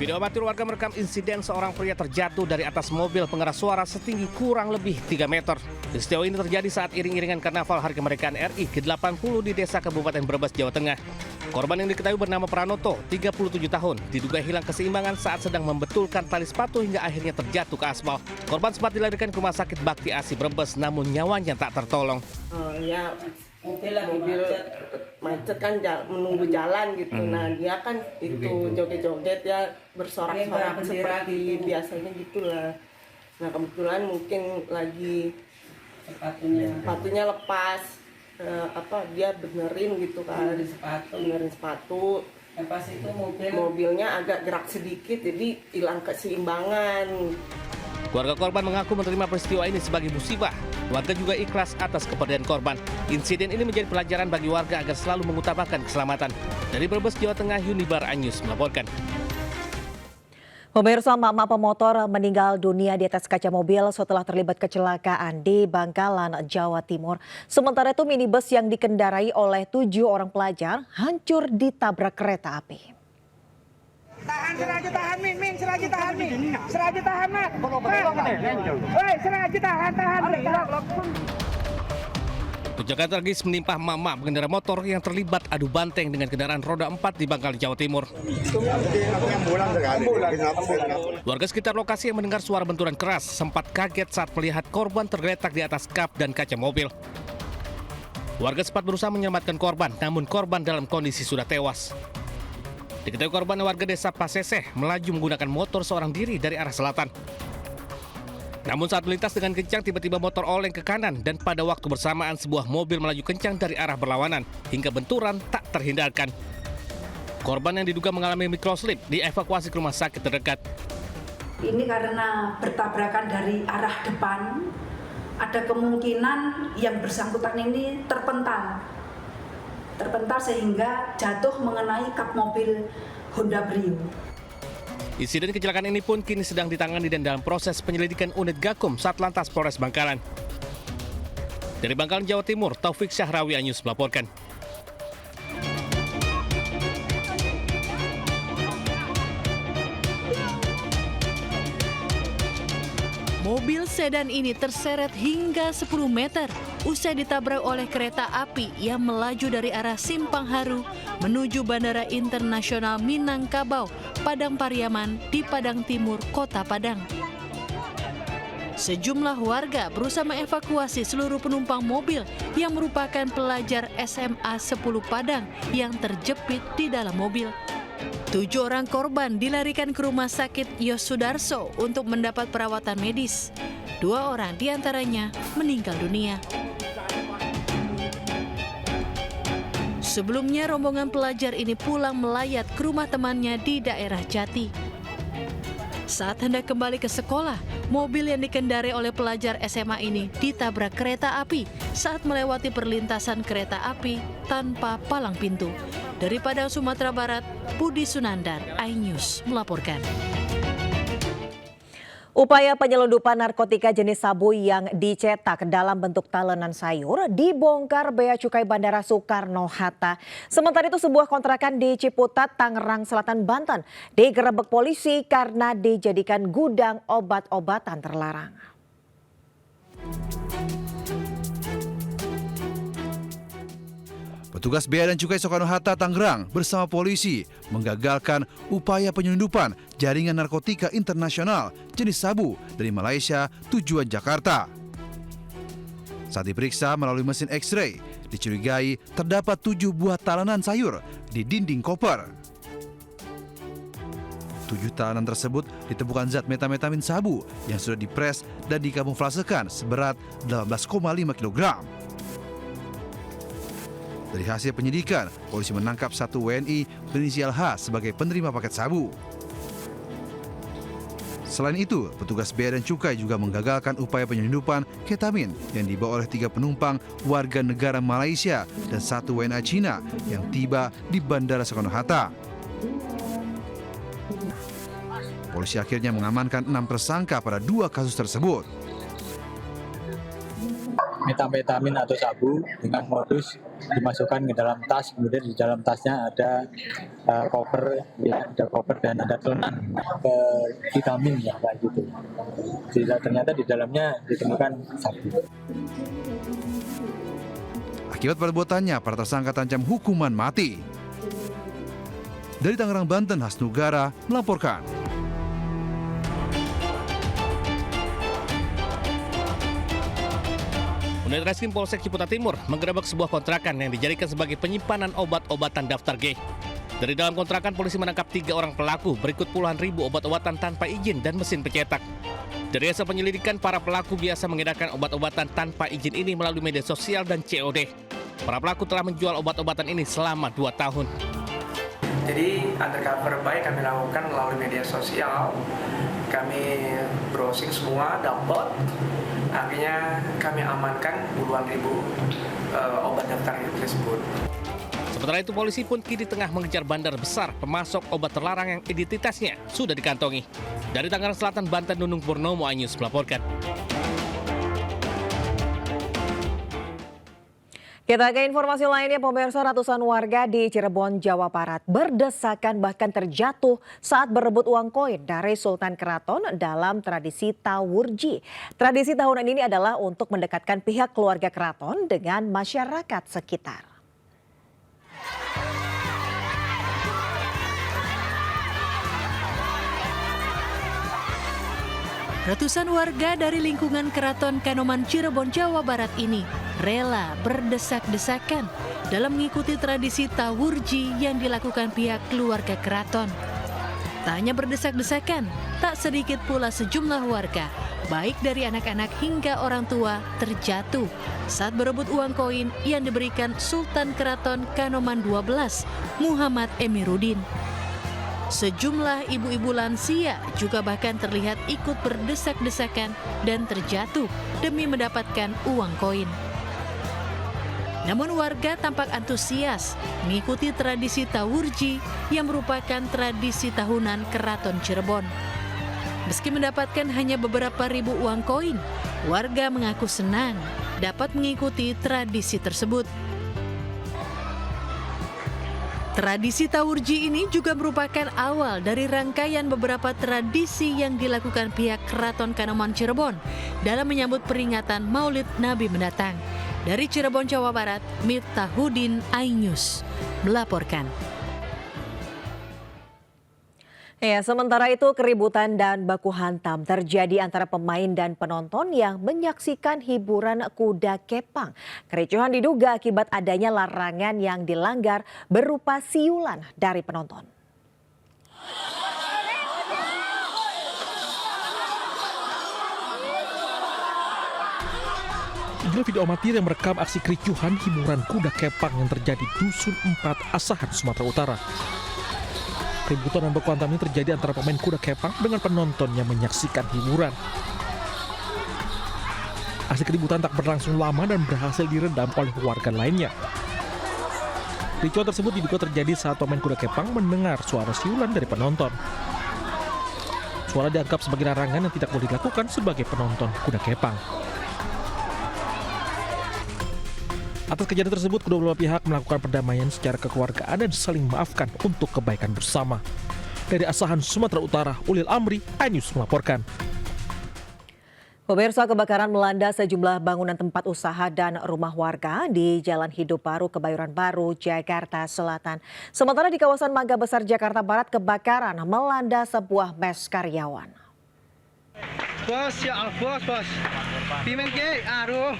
Video amatir warga merekam insiden seorang pria terjatuh dari atas mobil pengeras suara setinggi kurang lebih 3 meter. Peristiwa ini terjadi saat iring-iringan karnaval Hari Kemerdekaan RI ke-80 di Desa Kabupaten Brebes, Jawa Tengah. Korban yang diketahui bernama Pranoto, 37 tahun, diduga hilang keseimbangan saat sedang membetulkan tali sepatu hingga akhirnya terjatuh ke aspal. Korban sempat dilarikan ke Rumah Sakit Bakti Asi Brebes, namun nyawanya tak tertolong. Mobil macet kan menunggu jalan gitu. Nah dia kan itu joget-joget ya, bersorak-sorak seperti biasanya gitulah. Nah kebetulan mungkin lagi sepatunya lepas, dia benerin gitu kan, benerin sepatu. Pas itu mobilnya agak gerak sedikit, jadi hilang keseimbangan. Keluarga korban mengaku menerima peristiwa ini sebagai musibah. Warga juga ikhlas atas kepergian korban. Insiden ini menjadi pelajaran bagi warga agar selalu mengutamakan keselamatan. Dari Brebes, Jawa Tengah, Unibar Anyus melaporkan. Pemirsa, mama pemotor meninggal dunia di atas kaca mobil setelah terlibat kecelakaan di Bangkalan, Jawa Timur. Sementara itu minibus yang dikendarai oleh 7 orang pelajar hancur ditabrak kereta api. Tahan, selagi tahan, Min, selagi tahan, Min. Selagi tahan, Mat. Woi, selagi tahan. Kecelakaan tragis menimpa mama pengendara motor yang terlibat adu banteng dengan kendaraan roda 4 di Bangkalan, Jawa Timur. Warga sekitar lokasi yang mendengar suara benturan keras sempat kaget saat melihat korban tergeletak di atas kap dan kaca mobil. Warga sempat berusaha menyelamatkan korban, namun korban dalam kondisi sudah tewas. Diketahui korban warga desa Paseseh melaju menggunakan motor seorang diri dari arah selatan. Namun saat melintas dengan kencang tiba-tiba motor oleng ke kanan dan pada waktu bersamaan sebuah mobil melaju kencang dari arah berlawanan hingga benturan tak terhindarkan. Korban yang diduga mengalami microslip dievakuasi ke rumah sakit terdekat. Ini karena bertabrakan dari arah depan, ada kemungkinan yang bersangkutan ini terpental sehingga jatuh mengenai kap mobil Honda Brio. Insiden kecelakaan ini pun kini sedang ditangani dan dalam proses penyelidikan unit Gakum Satlantas Polres Bangkalan. Dari Bangkalan, Jawa Timur, Taufik Syahrawi Anyus melaporkan. Mobil sedan ini terseret hingga 10 meter usai ditabrak oleh kereta api yang melaju dari arah Simpang Haru menuju Bandara Internasional Minangkabau, Padang Pariaman di Padang Timur, Kota Padang. Sejumlah warga berusaha mengevakuasi seluruh penumpang mobil yang merupakan pelajar SMA 10 Padang yang terjepit di dalam mobil. 7 orang korban dilarikan ke Rumah Sakit Yosudarso untuk mendapat perawatan medis. 2 orang diantaranya meninggal dunia. Sebelumnya rombongan pelajar ini pulang melayat ke rumah temannya di daerah Jati. Saat hendak kembali ke sekolah, mobil yang dikendarai oleh pelajar SMA ini ditabrak kereta api saat melewati perlintasan kereta api tanpa palang pintu. Dari Padang, Sumatera Barat, Budi Sunandar, iNews melaporkan. Upaya penyelundupan narkotika jenis sabu yang dicetak dalam bentuk talenan sayur dibongkar Bea Cukai Bandara Soekarno-Hatta. Sementara itu sebuah kontrakan di Ciputat, Tangerang Selatan, Banten digerebek polisi karena dijadikan gudang obat-obatan terlarang. Petugas Bea dan Cukai Soekarno-Hatta Tangerang bersama polisi menggagalkan upaya penyelundupan jaringan narkotika internasional jenis sabu dari Malaysia tujuan Jakarta. Saat diperiksa melalui mesin X-ray, dicurigai terdapat 7 buah talenan sayur di dinding koper. 7 talenan tersebut ditemukan zat metamfetamin sabu yang sudah dipres dan dikamuflasekan seberat 18,5 kg. Dari hasil penyidikan, polisi menangkap 1 WNI berinisial H sebagai penerima paket sabu. Selain itu, petugas Bea dan Cukai juga menggagalkan upaya penyelundupan ketamin yang dibawa oleh 3 penumpang warga negara Malaysia dan 1 WNA Cina yang tiba di Bandara Soekarno-Hatta. Polisi akhirnya mengamankan 6 tersangka pada 2 kasus tersebut. metamfetamin atau sabu dengan modus dimasukkan ke dalam tas, kemudian di dalam tasnya ada koper, ya, ada koper dan ada telenan ke vitamin ya kayak gitu. Ternyata di dalamnya ditemukan sabu. Akibat perbuatannya, para tersangka terancam hukuman mati. Dari Tangerang, Banten, Hasnugara melaporkan. Unit Reskrim Polsek Ciputat Timur menggerebek sebuah kontrakan yang dijadikan sebagai penyimpanan obat-obatan daftar G. Dari dalam kontrakan, polisi menangkap 3 orang pelaku berikut puluhan ribu obat-obatan tanpa izin dan mesin pencetak. Dari hasil penyelidikan, para pelaku biasa mengedarkan obat-obatan tanpa izin ini melalui media sosial dan COD. Para pelaku telah menjual obat-obatan ini selama 2 tahun. Jadi undercover buy kami lakukan melalui media sosial. Kami browsing semua, dapat. Akhirnya kami amankan puluhan ribu obat daftar tersebut. Sementara itu, polisi pun kini tengah mengejar bandar besar pemasok obat terlarang yang identitasnya sudah dikantongi. Dari Tangerang Selatan, Banten, Nunung Purnomo, iNews melaporkan. Kita ke informasi lainnya, pemirsa, ratusan warga di Cirebon, Jawa Barat berdesakan bahkan terjatuh saat berebut uang koin dari Sultan Keraton dalam tradisi Tawurji. Tradisi tahunan ini adalah untuk mendekatkan pihak keluarga keraton dengan masyarakat sekitar. Ratusan warga dari lingkungan Keraton Kanoman Cirebon, Jawa Barat ini rela berdesak-desakan dalam mengikuti tradisi Tawurji yang dilakukan pihak keluarga keraton. Tak hanya berdesak-desakan, tak sedikit pula sejumlah warga, baik dari anak-anak hingga orang tua, terjatuh saat berebut uang koin yang diberikan Sultan Keraton Kanoman 12, Muhammad Emiruddin. Sejumlah ibu-ibu lansia juga bahkan terlihat ikut berdesak-desakan dan terjatuh demi mendapatkan uang koin. Namun warga tampak antusias mengikuti tradisi Tawurji yang merupakan tradisi tahunan Keraton Cirebon. Meski mendapatkan hanya beberapa ribu uang koin, warga mengaku senang dapat mengikuti tradisi tersebut. Tradisi Tawurji ini juga merupakan awal dari rangkaian beberapa tradisi yang dilakukan pihak Keraton Kanoman Cirebon dalam menyambut peringatan Maulid Nabi mendatang. Dari Cirebon, Jawa Barat, Miftahudin, iNews melaporkan. Ya, sementara itu keributan dan baku hantam terjadi antara pemain dan penonton yang menyaksikan hiburan kuda kepang. Kericuhan diduga akibat adanya larangan yang dilanggar berupa siulan dari penonton. Inilah video amatir yang merekam aksi kericuhan hiburan kuda kepang yang terjadi Dusun 4 Asahan, Sumatera Utara. Keributan dan baku hantam ini terjadi antara pemain kuda kepang dengan penonton yang menyaksikan hiburan. Aksi keributan tak berlangsung lama dan berhasil diredam oleh warga lainnya. Kericuhan tersebut diduga terjadi saat pemain kuda kepang mendengar suara siulan dari penonton. Suara dianggap sebagai larangan yang tidak boleh dilakukan sebagai penonton kuda kepang. Atas kejadian tersebut, kedua belah pihak melakukan perdamaian secara kekeluargaan dan saling memaafkan untuk kebaikan bersama. Dari Asahan, Sumatera Utara, Ulil Amri, iNews melaporkan. Pemirsa, kebakaran melanda sejumlah bangunan tempat usaha dan rumah warga di Jalan Hidup Baru, Kebayoran Baru, Jakarta Selatan. Sementara di kawasan Mangga Besar, Jakarta Barat, kebakaran melanda sebuah mes karyawan. Bos, ya Allah, bos. Pimen ke, aduh.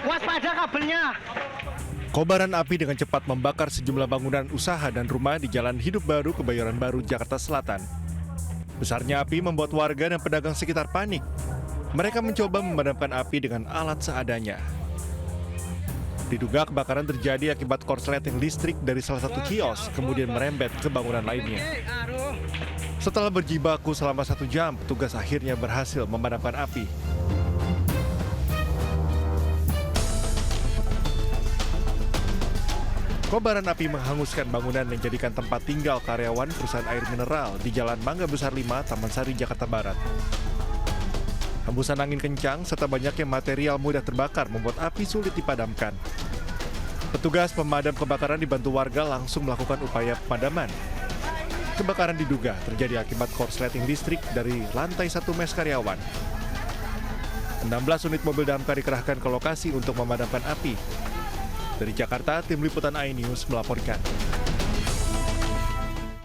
Waspada kabelnya. Kobaran api dengan cepat membakar sejumlah bangunan usaha dan rumah di Jalan Hidup Baru, Kebayoran Baru, Jakarta Selatan. Besarnya api membuat warga dan pedagang sekitar panik. Mereka mencoba memadamkan api dengan alat seadanya. Diduga kebakaran terjadi akibat korsleting listrik dari salah satu kios, kemudian merembet ke bangunan lainnya. Setelah berjibaku selama 1 jam, petugas akhirnya berhasil memadamkan api. Kobaran api menghanguskan bangunan yang dijadikan tempat tinggal karyawan perusahaan air mineral di Jalan Mangga Besar 5, Taman Sari, Jakarta Barat. Hembusan angin kencang serta banyaknya material mudah terbakar membuat api sulit dipadamkan. Petugas pemadam kebakaran dibantu warga langsung melakukan upaya pemadaman. Kebakaran diduga terjadi akibat korsleting listrik dari lantai 1 mes karyawan. 16 unit mobil damkar dikerahkan ke lokasi untuk memadamkan api. Dari Jakarta, tim liputan iNews melaporkan.